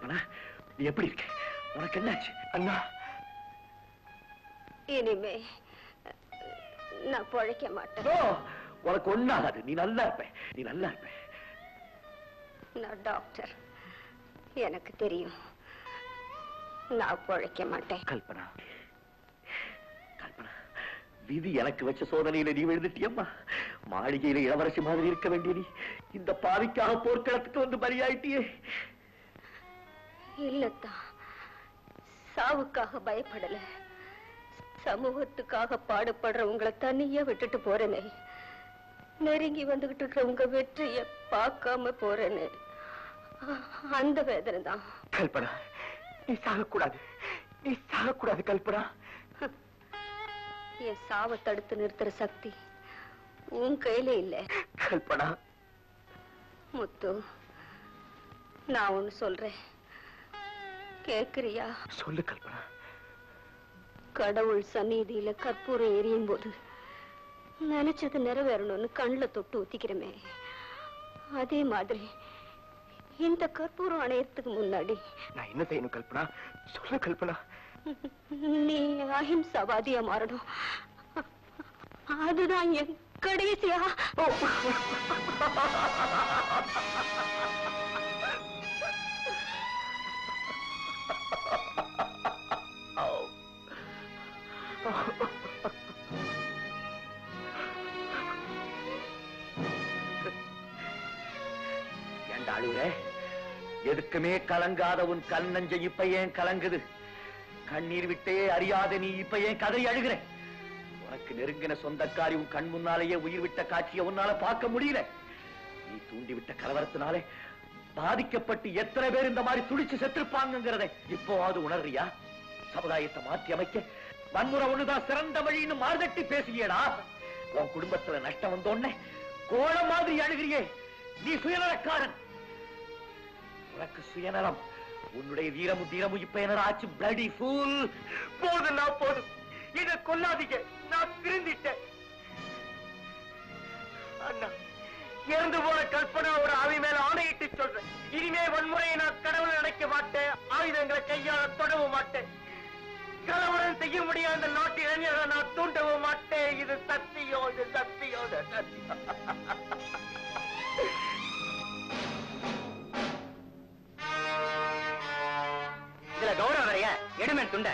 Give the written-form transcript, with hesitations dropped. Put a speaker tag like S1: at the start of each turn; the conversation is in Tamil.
S1: கல்பனா, நீ எப்படி இருக்க? உனக்கு என்னாச்சு? அண்ணா,
S2: இனிமே நான் பொழைக்க மாட்டேன்.
S1: உனக்கு ஒண்ணாகாது. நீ நல்லா இருப்ப, நீ நல்லா இருப்ப.
S2: நான் டாக்டர், எனக்கு தெரியும். நான் பொழைக்க மாட்டேன்.
S1: கல்பனா, கல்பனா, விதி எனக்கு வச்ச சோதனையில நீ விழுந்துட்டியம்மா. மாளிகையில இளவரசி மாதிரி இருக்க வேண்டிய நீ இந்த பாவிக்காக போர்க்களத்துக்கு வந்து பலியாயிட்டியே.
S2: இல்லத்தான், சாவுக்காக பயப்படல, சமூகத்துக்காக பாடுபடுற உங்களை தனியா விட்டுட்டு போறேனே. நெருங்கி வந்துகிட்டு இருக்கிற உங்க வெற்றிய பார்க்காம போறேன்னு அந்த வேதனை தான்.
S1: கல்பனா, நீ சாகக்கூடாது, நீ சாகக்கூடாது கல்பனா.
S2: என் சாவை தடுத்து நிறுத்துற சக்தி உன் கையில இல்ல
S1: கல்பனா.
S2: முத்து, நான் ஒண்ணு சொல்றேன், கேக்குறியா?
S1: சொல்லு கல்பனா.
S2: கடவுள் சந்நிதியில கற்பூரம் எரியும் போது நினைச்சது நிறைவேறணும்னு கண்ணுல தொட்டு ஊத்திக்கிறமே, அதே மாதிரி இந்த கற்பூரம் அணையறதுக்கு முன்னாடி
S1: நான் என்ன செய்யணும் கல்பனா? சொல்லு கல்பனா.
S2: நீ அஹிம்சாவாதியா மாறணும். அதுதான் என் கடைசியா.
S1: ஏண்டா அழுகுற? எதுக்குமே கலங்காத உன் கண் நஞ்சை இப்ப ஏன் கலங்குது? கண்ணீர் விட்டே அறியாத நீ இப்ப ஏன் கதறி அழுகிற? உனக்கு நெருங்கின சொந்தக்காரி உன் கண் முன்னாலேயே உயிர் விட்ட காட்சியை உன்னால பார்க்க முடியல. நீ தூண்டிவிட்ட கலவரத்தினாலே பாதிக்கப்பட்டு எத்தனை பேர் இந்த மாதிரி துடிச்சு செத்துருப்பாங்கிறத இப்போவாது உணர்றியா? சமுதாயத்தை மாற்றி அமைக்க வன்முறை ஒண்ணுதான் சிறந்த வழின்னு மார்தட்டி பேசுகியடா. உன் குடும்பத்துல நஷ்டம் வந்தோன்னே கோலம் மாதிரி அழுகிறியே, நீ சுயநலக்காரன். உனக்கு சுயநலம், உன்னுடைய வீரமும் தீரமும் இப்ப என்னடா ஆச்சு? Bloody fool. போதும், நான் போதும், இத கொல்லாதீங்க, நான் திருந்திட்டேன். அண்ணா, இறந்து போன கல்பனா ஒரு ஆவி மேல ஆணையிட்டு சொல்றேன், இனிமே வன்முறையை நான் கடவுள் நினைக்க மாட்டேன், ஆயுதங்களை கையாள தொடவும் மாட்டேன், கலவரம் செய்ய முடியாத அந்த நாட்டு இளைஞர்களை நான் தூண்டவும் மாட்டேன். இது சத்தியம், இது சத்தியம், இது சத்தியம். இதுல கௌரவ வரைய எடுமேன் துண்ட